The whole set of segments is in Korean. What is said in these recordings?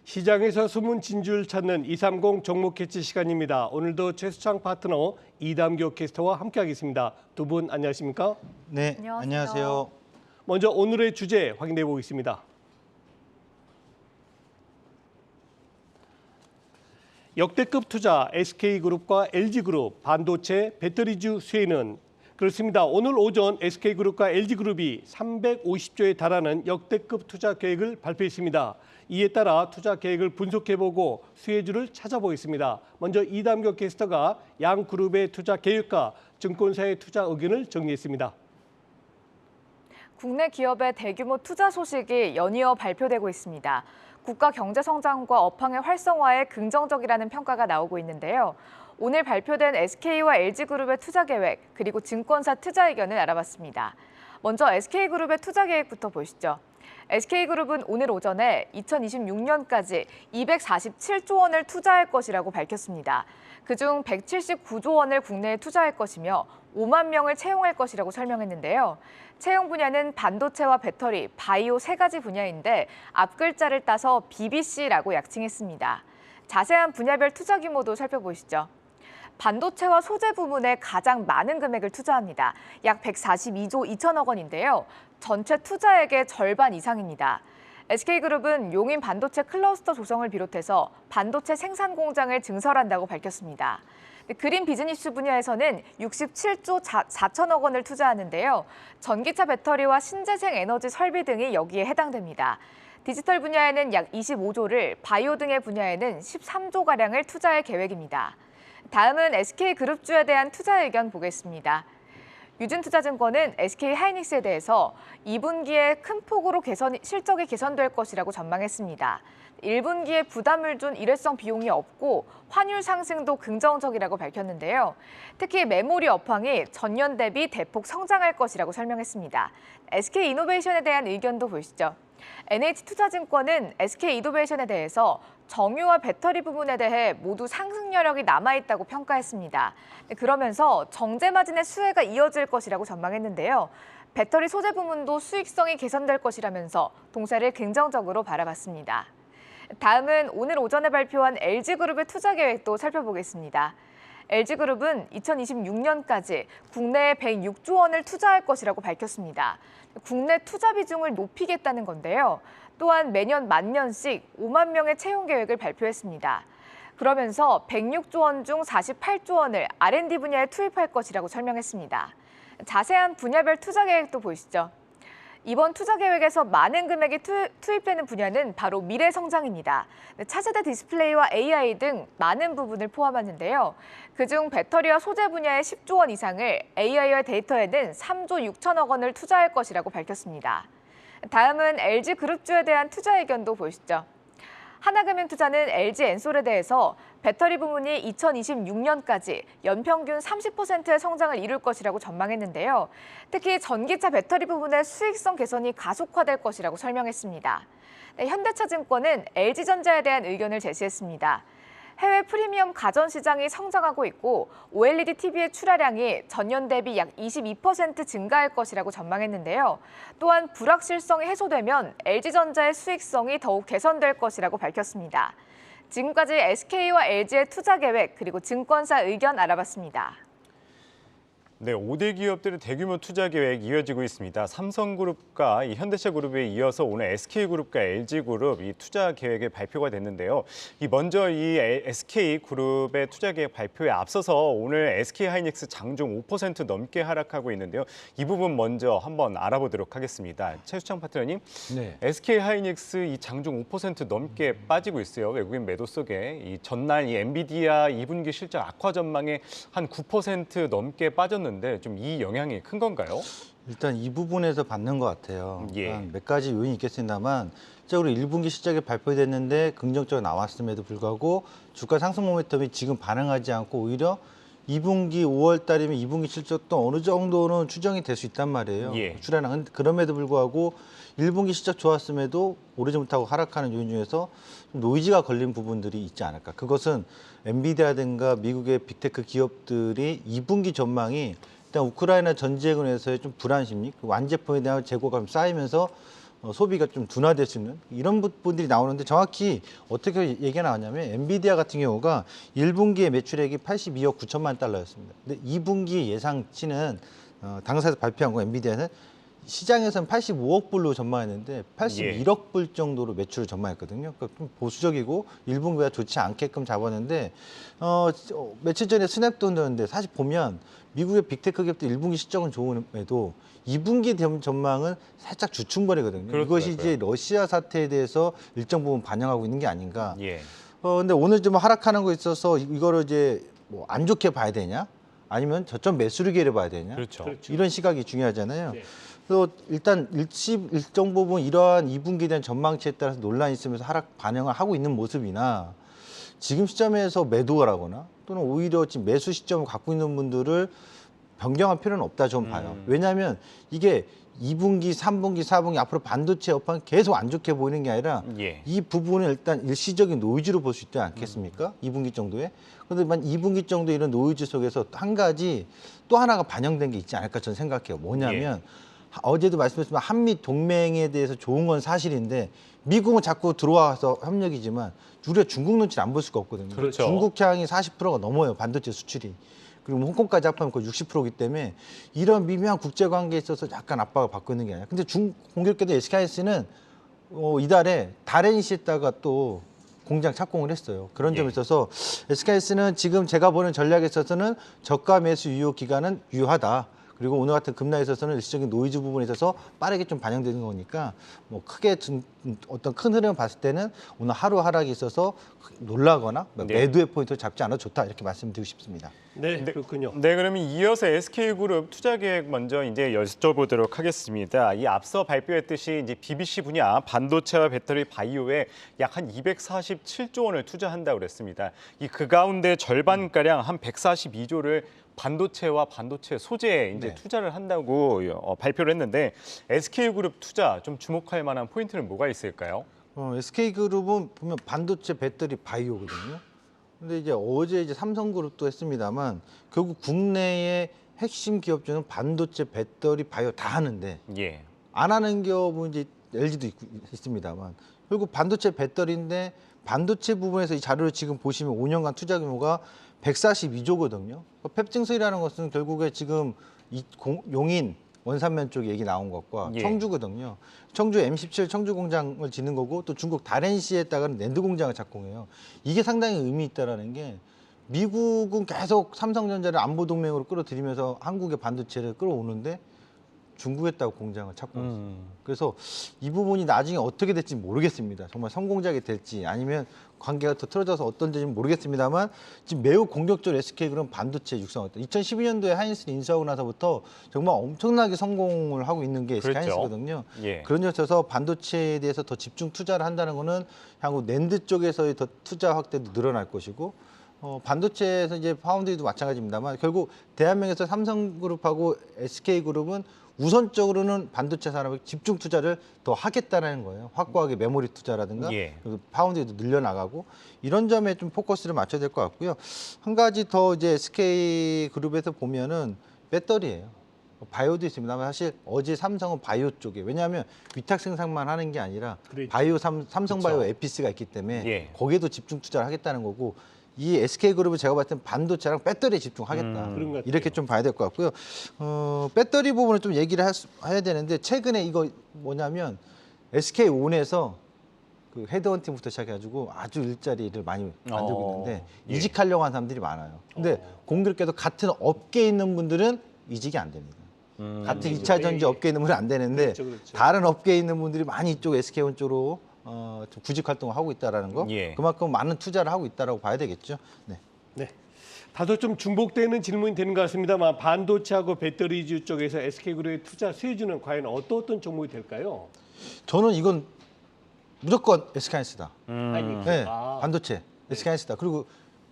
시장에서 숨은 진주를 찾는 230 종목 캐치 시간입니다. 오늘도 최수창 파트너 이담교 캐스터와 함께하겠습니다. 두 분 안녕하십니까? 네, 안녕하세요. 먼저 오늘의 주제 확인해 보겠습니다. 역대급 투자 SK그룹과 LG그룹 반도체 배터리주 수혜는 그렇습니다. 오늘 오전 SK그룹과 LG그룹이 350조에 달하는 역대급 투자 계획을 발표했습니다. 이에 따라 투자 계획을 분석해보고 수혜주를 찾아보겠습니다. 먼저 이담교 캐스터가 양 그룹의 투자 계획과 증권사의 투자 의견을 정리했습니다. 국내 기업의 대규모 투자 소식이 연이어 발표되고 있습니다. 국가 경제 성장과 업황의 활성화에 긍정적이라는 평가가 나오고 있는데요. 오늘 발표된 SK와 LG그룹의 투자 계획, 그리고 증권사 투자 의견을 알아봤습니다. 먼저 SK그룹의 투자 계획부터 보시죠. SK그룹은 오늘 오전에 2026년까지 247조 원을 투자할 것이라고 밝혔습니다. 그중 179조 원을 국내에 투자할 것이며 5만 명을 채용할 것이라고 설명했는데요. 채용 분야는 반도체와 배터리, 바이오 세 가지 분야인데 앞글자를 따서 BBC라고 약칭했습니다. 자세한 분야별 투자 규모도 살펴보시죠. 반도체와 소재 부문에 가장 많은 금액을 투자합니다. 약 142조 2천억 원인데요. 전체 투자액의 절반 이상입니다. SK그룹은 용인 반도체 클러스터 조성을 비롯해서 반도체 생산 공장을 증설한다고 밝혔습니다. 그린 비즈니스 분야에서는 67조 4천억 원을 투자하는데요. 전기차 배터리와 신재생 에너지 설비 등이 여기에 해당됩니다. 디지털 분야에는 약 25조를, 바이오 등의 분야에는 13조가량을 투자할 계획입니다. 다음은 SK그룹주에 대한 투자 의견 보겠습니다. 유진투자증권은 SK하이닉스에 대해서 2분기에 큰 폭으로 실적이 개선될 것이라고 전망했습니다. 1분기에 부담을 준 일회성 비용이 없고 환율 상승도 긍정적이라고 밝혔는데요. 특히 메모리 업황이 전년 대비 대폭 성장할 것이라고 설명했습니다. SK이노베이션에 대한 의견도 보시죠. NH투자증권은 SK이노베이션에 대해서 정유와 배터리 부분에 대해 모두 상승 여력이 남아있다고 평가했습니다. 그러면서 정제 마진의 수혜가 이어질 것이라고 전망했는데요. 배터리 소재 부문도 수익성이 개선될 것이라면서 동사를 긍정적으로 바라봤습니다. 다음은 오늘 오전에 발표한 LG그룹의 투자 계획도 살펴보겠습니다. LG그룹은 2026년까지 국내에 106조 원을 투자할 것이라고 밝혔습니다. 국내 투자 비중을 높이겠다는 건데요. 또한 매년 10,000명씩 5만 명의 채용 계획을 발표했습니다. 그러면서 106조 원 중 48조 원을 R&D 분야에 투입할 것이라고 설명했습니다. 자세한 분야별 투자 계획도 보시죠. 이번 투자 계획에서 많은 금액이 투입되는 분야는 바로 미래 성장입니다. 차세대 디스플레이와 AI 등 많은 부분을 포함하는데요. 그중 배터리와 소재 분야의 10조 원 이상을, AI와 데이터에는 3조 6천억 원을 투자할 것이라고 밝혔습니다. 다음은 LG그룹주에 대한 투자 의견도 보시죠. 하나금융투자는 LG엔솔에 대해서 배터리 부문이 2026년까지 연평균 30%의 성장을 이룰 것이라고 전망했는데요. 특히 전기차 배터리 부분의 수익성 개선이 가속화될 것이라고 설명했습니다. 현대차증권은 LG전자에 대한 의견을 제시했습니다. 해외 프리미엄 가전시장이 성장하고 있고 OLED TV의 출하량이 전년 대비 약 22% 증가할 것이라고 전망했는데요. 또한 불확실성이 해소되면 LG전자의 수익성이 더욱 개선될 것이라고 밝혔습니다. 지금까지 SK와 LG의 투자 계획 그리고 증권사 의견 알아봤습니다. 네, 5대 기업들의 대규모 투자 계획 이어지고 있습니다. 삼성그룹과 현대차그룹에 이어서 오늘 SK그룹과 LG그룹 이 투자 계획이 발표가 됐는데요. 먼저 이 SK그룹의 투자 계획 발표에 앞서서 오늘 SK하이닉스 장중 5% 넘게 하락하고 있는데요. 이 부분 먼저 한번 알아보도록 하겠습니다. 최수창 파트너님, 네. SK하이닉스 이 장중 5% 넘게 빠지고 있어요. 외국인 매도 속에 이 전날 이 엔비디아 2분기 실적 악화 전망에 한 9% 넘게 빠졌는데 좀 이 영향이 큰 건가요? 일단 이 부분에서 받는 것 같아요. 예. 몇 가지 요인이 있겠습니다만, 실제로 1분기 실적이 발표됐는데 긍정적으로 나왔음에도 불구하고 주가 상승 모멘텀이 지금 반응하지 않고 오히려 2분기 5월 달이면 2분기 실적도 어느 정도는 추정이 될 수 있단 말이에요. 예. 출하량은 그럼에도 불구하고 1분기 실적 좋았음에도 오르지못하고 하락하는 요인 중에서 좀 노이즈가 걸린 부분들이 있지 않을까. 그것은 엔비디아든가 미국의 빅테크 기업들이 2분기 전망이 일단 우크라이나 전쟁으로 해서의 좀 불안 심리, 완제품에 대한 재고가 쌓이면서 소비가 좀 둔화될 수 있는 이런 부분들이 나오는데 정확히 어떻게 얘기가 나왔냐면 엔비디아 같은 경우가 1분기에 매출액이 82억 9천만 달러였습니다. 근데 2분기 예상치는 당사에서 발표한 거 엔비디아는 시장에서는 85억 불로 전망했는데 81억 불 정도로 매출을 전망했거든요. 그러니까 좀 보수적이고 1분기보다 좋지 않게끔 잡았는데 며칠 전에 스냅돈이었는데 사실 보면 미국의 빅테크 기업들 1분기 실적은 좋음에도 2분기 전망은 살짝 주춤거리거든요. 그렇더라고요. 이것이 이제 러시아 사태에 대해서 일정 부분 반영하고 있는 게 아닌가. 예. 근데 오늘 좀 하락하는 거에 있어서 이거를 이제 뭐 안 좋게 봐야 되냐? 아니면 저점 매수르기를 봐야 되냐? 그렇죠. 그렇죠. 이런 시각이 중요하잖아요. 네. 그래서 일단 일정 부분 이러한 2분기에 대한 전망치에 따라서 논란이 있으면서 하락 반영을 하고 있는 모습이나 지금 시점에서 매도하거나 또는 오히려 지금 매수 시점을 갖고 있는 분들을 변경할 필요는 없다 좀 봐요. 왜냐하면 이게 2분기, 3분기, 4분기 앞으로 반도체 여파는 계속 안 좋게 보이는 게 아니라 예. 이 부분을 일단 일시적인 노이즈로 볼 수 있지 않겠습니까? 2분기 정도에. 그런데 만 2분기 정도 이런 노이즈 속에서 한 가지 또 하나가 반영된 게 있지 않을까 저는 생각해요. 뭐냐면 어제도 말씀드렸지만 한미 동맹에 대해서 좋은 건 사실인데 미국은 자꾸 들어와서 협력이지만 우리가 중국 눈치를 안 볼 수가 없거든요. 그렇죠. 중국 향이 40%가 넘어요. 반도체 수출이. 그리고 뭐 홍콩까지 합하면 거의 60%이기 때문에 이런 미묘한 국제 관계에 있어서 약간 압박을 받고 있는 게 아니라. 근데 공교롭게도 SK하이닉스는 이달에 다렌시에다가 또 공장 착공을 했어요. 그런 점에 있어서 SK하이닉스는 지금 제가 보는 전략에 있어서는 저가 매수 유효 기간은 유효하다. 그리고 오늘 같은 급락에 있어서는 일시적인 노이즈 부분에 있어서 빠르게 좀 반영되는 거니까 뭐 크게 어떤 큰 흐름을 봤을 때는 오늘 하루 하락이 있어서 놀라거나 매도의 포인트를 잡지 않아도 좋다 이렇게 말씀드리고 싶습니다. 네, 그렇군요. 네, 그러면 이어서 SK그룹 투자 계획 먼저 이제 여쭤보도록 하겠습니다. 이 앞서 발표했듯이 이제 BBC 분야 반도체와 배터리 바이오에 약 한 247조 원을 투자한다고 그랬습니다. 그 가운데 절반 가량 한 142조를 반도체와 반도체 소재에 이제 투자를 한다고 발표를 했는데 SK그룹 투자 좀 주목할 만한 포인트는 뭐가 있을까요? SK그룹은 보면 반도체, 배터리, 바이오거든요. 근데 이제 어제 삼성그룹도 했습니다만 결국 국내의 핵심 기업 중에 반도체, 배터리, 바이오 다 하는데 예. 안 하는 기업은 이제 LG도 있습니다만 결국 반도체, 배터리인데 반도체 부분에서 이 자료를 지금 보시면 5년간 투자 규모가 142조거든요. 펩증설이라는 것은 결국에 지금 용인 원산면 쪽 얘기 나온 것과 청주거든요. 청주 M17 청주 공장을 짓는 거고 또 중국 다렌시에다가는 낸드 공장을 착공해요. 이게 상당히 의미 있다라는 게 미국은 계속 삼성전자를 안보 동맹으로 끌어들이면서 한국의 반도체를 끌어오는데 중국에다가 공장을 착공했어요. 그래서 이 부분이 나중에 어떻게 될지 모르겠습니다. 정말 성공작이 될지 아니면 관계가 더 틀어져서 어떤지 모르겠습니다만 지금 매우 공격적으로 SK그룹은 반도체 육성했다. 2012년도에 하이닉스 인수하고 나서부터 정말 엄청나게 성공을 하고 있는 게 SK하이닉스거든요. 예. 그런 점에서 반도체에 대해서 더 집중 투자를 한다는 거는 향후 낸드 쪽에서의 더 투자 확대도 늘어날 것이고 반도체에서 이제 파운드리도 마찬가지입니다만 결국 대한민국에서 삼성그룹하고 SK그룹은 우선적으로는 반도체 산업에 집중 투자를 더 하겠다는 거예요. 확고하게 메모리 투자라든가 그리고 파운드리도 늘려나가고 이런 점에 좀 포커스를 맞춰야 될 것 같고요. 한 가지 더 이제 SK그룹에서 보면은 배터리예요. 바이오도 있습니다만 사실 어제 삼성은 바이오 쪽에 왜냐하면 위탁 생산만 하는 게 아니라 바이오 삼성 바이오 에피스가 있기 때문에 거기에도 집중 투자를 하겠다는 거고 이 SK그룹은 제가 봤을 땐 반도체랑 배터리에 집중하겠다. 이렇게 좀 봐야 될 것 같고요. 배터리 부분을 좀 얘기를 해야 되는데 최근에 이거 뭐냐면 SK온에서 그 헤드헌팅부터 시작해가지고 아주 일자리를 많이 만들고 있는데 이직하려고 하는 사람들이 많아요. 근데 공교롭게도 같은 업계에 있는 분들은 이직이 안 됩니다. 같은 2차 전지 업계에 있는 분은 안 되는데 다른 업계에 있는 분들이 많이 이쪽 SK온 쪽으로 좀 구직 활동을 하고 있다라는 거, 그만큼 많은 투자를 하고 있다라고 봐야 되겠죠. 네. 다소 좀 중복되는 질문이 되는 것 같습니다만 반도체하고 배터리주 쪽에서 SK그룹의 투자 수혜주는 과연 어떤 종목이 될까요? 저는 이건 무조건 SK하이닉스다. 네, 반도체 SK하이닉스다. 그리고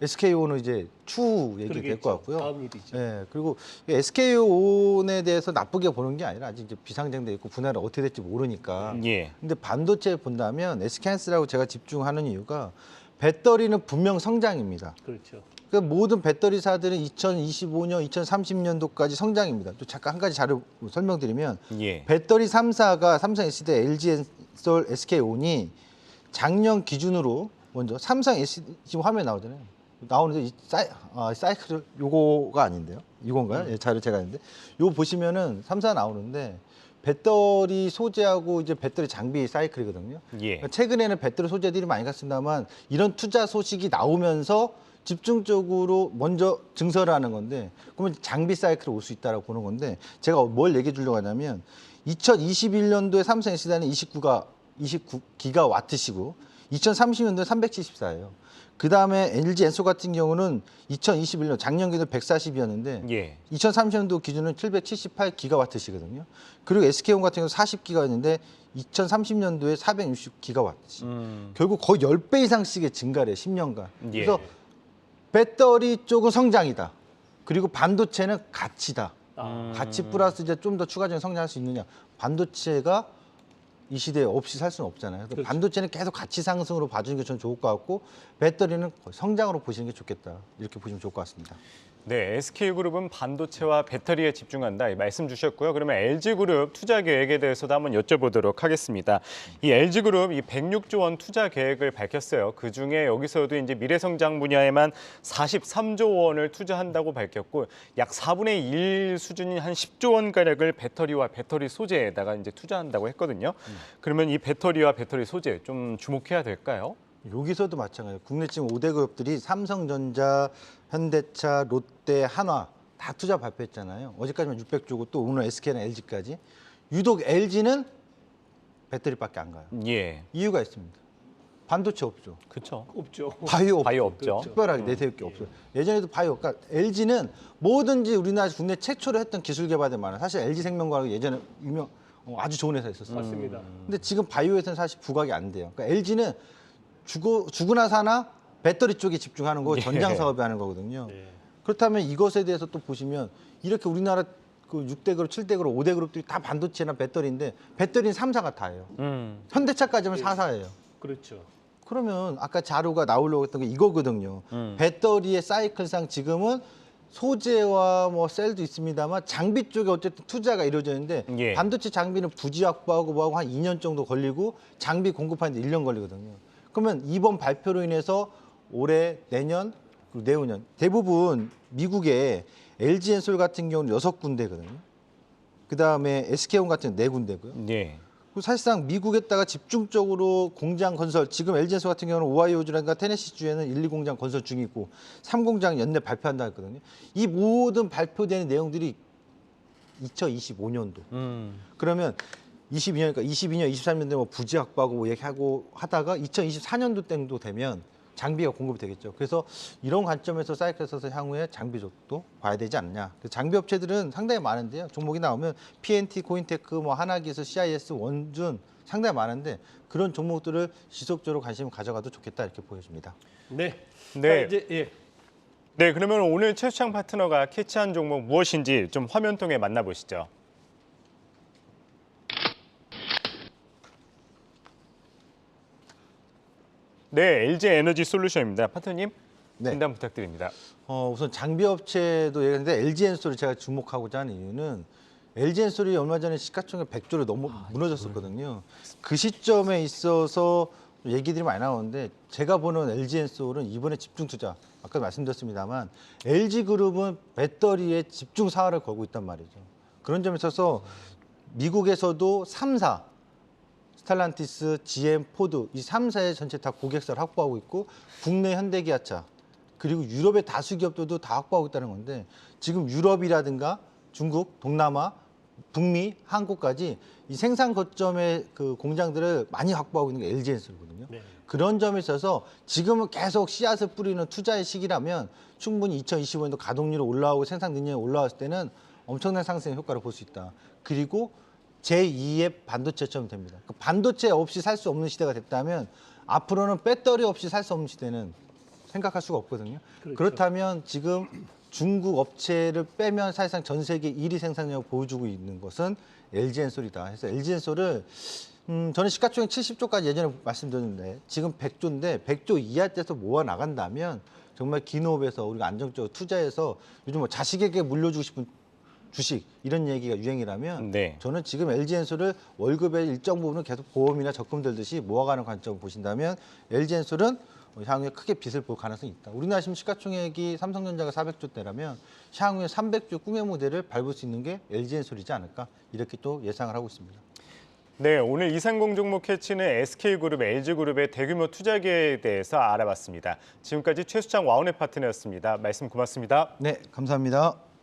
SK온은 이제 추후 얘기 될 것 같고요. 다음 일이죠. 네, 그리고 SK온에 대해서 나쁘게 보는 게 아니라 아직 이제 비상장돼 있고 분할이 어떻게 될지 모르니까. 근데 반도체 본다면 SK하이닉스라고 제가 집중하는 이유가 배터리는 분명 성장입니다. 그렇죠. 그러니까 모든 배터리사들은 2025년, 2030년도까지 성장입니다. 또 잠깐 한 가지 자료 설명드리면 예. 배터리 3사가 삼성, SK, LG엔솔, SK온이 작년 기준으로 먼저 삼성, SK 지금 화면 나오잖아요. 나오는데 이 사이클 요거가 아닌데요. 이건가요? 예, 자료 제가 했는데 요거 보시면은 3사 나오는데 배터리 소재하고 이제 배터리 장비 사이클이거든요. 예. 그러니까 최근에는 배터리 소재들이 많이 갔습니다만 이런 투자 소식이 나오면서 집중적으로 먼저 증설을 하는 건데 그러면 장비 사이클이 올 수 있다고 보는 건데 제가 뭘 얘기해 주려고 하냐면 2021년도에 삼성 SDI는 29기가와트시고 2030년도에 374예요. 그 다음에 LG 엔소 같은 경우는 2021년 작년 기준 140이었는데 예. 2030년도 기준은 778기가와트시거든요. 그리고 SK온 같은 경우는 40기가였는데 2030년도에 460기가와트시. 결국 거의 10배 이상씩의 증가를 해요. 10년간. 예. 그래서 배터리 쪽은 성장이다. 그리고 반도체는 가치다. 가치 플러스 이제 좀 더 추가적인 성장할 수 있느냐. 반도체가 이 시대에 없이 살 수는 없잖아요. 그래서 반도체는 계속 가치 상승으로 봐주는 게 저는 좋을 것 같고 배터리는 거의 성장으로 보시는 게 좋겠다. 이렇게 보시면 좋을 것 같습니다. 네, SK그룹은 반도체와 배터리에 집중한다 이 말씀 주셨고요. 그러면 LG그룹 투자 계획에 대해서도 한번 여쭤보도록 하겠습니다. 이 LG그룹 이 106조 원 투자 계획을 밝혔어요. 그중에 여기서도 이제 미래성장 분야에만 43조 원을 투자한다고 밝혔고 약 4분의 1 수준인 한 10조 원 가량을 배터리와 배터리 소재에다가 이제 투자한다고 했거든요. 그러면 이 배터리와 배터리 소재 좀 주목해야 될까요? 여기서도 마찬가지예요. 국내 지금 5대 기업들이 삼성전자, 현대차, 롯데, 한화 다 투자 발표했잖아요. 어제까지만 600조고 또 오늘 SK랑 LG까지. 유독 LG는 배터리밖에 안 가요. 예, 이유가 있습니다. 반도체 없죠. 그렇죠. 없죠. 바이오 없죠. 바이오 없죠. 특별하게 내세울 게 없어요. 예전에도 바이오, 그러니까 LG는 뭐든지 우리나라 국내 최초로 했던 기술 개발들 많아요. 사실 LG생명과학 예전에 아주 좋은 회사 있었어요. 맞습니다. 근데 지금 바이오에서는 사실 부각이 안 돼요. 그러니까 LG는 죽으나 사나 배터리 쪽에 집중하는 거고 전장 사업에 하는 거거든요. 네. 그렇다면 이것에 대해서 또 보시면 이렇게 우리나라 그 6대 그룹, 7대 그룹, 5대 그룹들이 다 반도체나 배터리인데 배터리는 3사가 다예요. 현대차까지 하면 4사예요. 그렇죠. 그러면 아까 자료가 나오려고 했던 게 이거거든요. 배터리의 사이클상 지금은 소재와 뭐 셀도 있습니다만 장비 쪽에 어쨌든 투자가 이루어졌는데 예. 반도체 장비는 부지 확보하고 뭐하고 한 2년 정도 걸리고 장비 공급하는데 1년 걸리거든요. 그러면 이번 발표로 인해서 올해, 내년, 그리고 내후년 대부분 미국의 LG엔솔 같은 경우는 6군데거든요. 그다음에 SK온 같은 경우는 4군데고요. 예. 그리고 사실상 미국에다가 집중적으로 공장 건설, 지금 LG엔솔 같은 경우는 오하이오주라든가 테네시주에는 1, 2공장 건설 중이고 3공장 연내 발표한다 했거든요. 이 모든 발표되는 내용들이 2025년도. 그러면 22년이니까 22년, 23년도에 뭐 부지 확보하고 뭐 얘기하고 하다가 2024년도 땡도 되면 장비가 공급이 되겠죠. 그래서 이런 관점에서 사이클에서 향후에 장비 쪽도 봐야 되지 않느냐. 장비 업체들은 상당히 많은데요. 종목이 나오면 PNT, 코인테크, 뭐 하나기술, CIS, 원준 상당히 많은데 그런 종목들을 지속적으로 관심을 가져가도 좋겠다 이렇게 보여집니다. 네. 네. 자, 이제 예. 네, 그러면 오늘 최수창 파트너가 캐치한 종목 무엇인지 좀 화면 통해 만나보시죠. 네, LG 에너지 솔루션입니다. 파트너님, 네. 진단 부탁드립니다. 우선 장비 업체도 얘기했는데 LG엔솔을 제가 주목하고자 하는 이유는 LG엔솔이 얼마 전에 시가총액 100조를 넘어 무너졌었거든요. 그 시점에 있어서 얘기들이 많이 나오는데 제가 보는 LG엔솔은 이번에 집중 투자, 아까 말씀드렸습니다만 LG그룹은 배터리에 집중 사활을 걸고 있단 말이죠. 그런 점에 있어서 미국에서도 3사, 스탈란티스, GM, 포드 이 3사의 전체 다 고객사를 확보하고 있고 국내 현대기아차 그리고 유럽의 다수 기업들도 다 확보하고 있다는 건데 지금 유럽이라든가 중국, 동남아, 북미, 한국까지 이 생산 거점의 그 공장들을 많이 확보하고 있는 게 LG엔솔이거든요. 네. 그런 점에 있어서 지금은 계속 씨앗을 뿌리는 투자의 시기라면 충분히 2025년도 가동률이 올라오고 생산 능력이 올라왔을 때는 엄청난 상승의 효과를 볼 수 있다. 그리고 제2의 반도체처럼 됩니다. 그 반도체 없이 살 수 없는 시대가 됐다면 앞으로는 배터리 없이 살 수 없는 시대는 생각할 수가 없거든요. 그렇죠. 그렇다면 지금 중국 업체를 빼면 사실상 전 세계 1위 생산력을 보여주고 있는 것은 LG엔솔이다. 그래서 LG엔솔을 저는 시가총액 70조까지 예전에 말씀드렸는데 지금 100조인데 100조 이하에서 모아 나간다면 정말 기업에서 우리가 안정적으로 투자해서 요즘 뭐 자식에게 물려주고 싶은 주식 이런 얘기가 유행이라면 네. 저는 지금 LG엔솔을 월급의 일정 부분을 계속 보험이나 적금 들듯이 모아가는 관점을 보신다면 LG엔솔은 향후에 크게 빚을 볼 가능성이 있다. 우리나라 지금 시가총액이 삼성전자가 400조대라면 향후에 300조 꿈의 무대를 밟을 수 있는 게 LG엔솔이지 않을까 이렇게 또 예상을 하고 있습니다. 네, 오늘 이상공 종목 캐치는 SK그룹, LG그룹의 대규모 투자 계획에 대해서 알아봤습니다. 지금까지 최수창 와운의 파트너였습니다. 말씀 고맙습니다. 네, 감사합니다.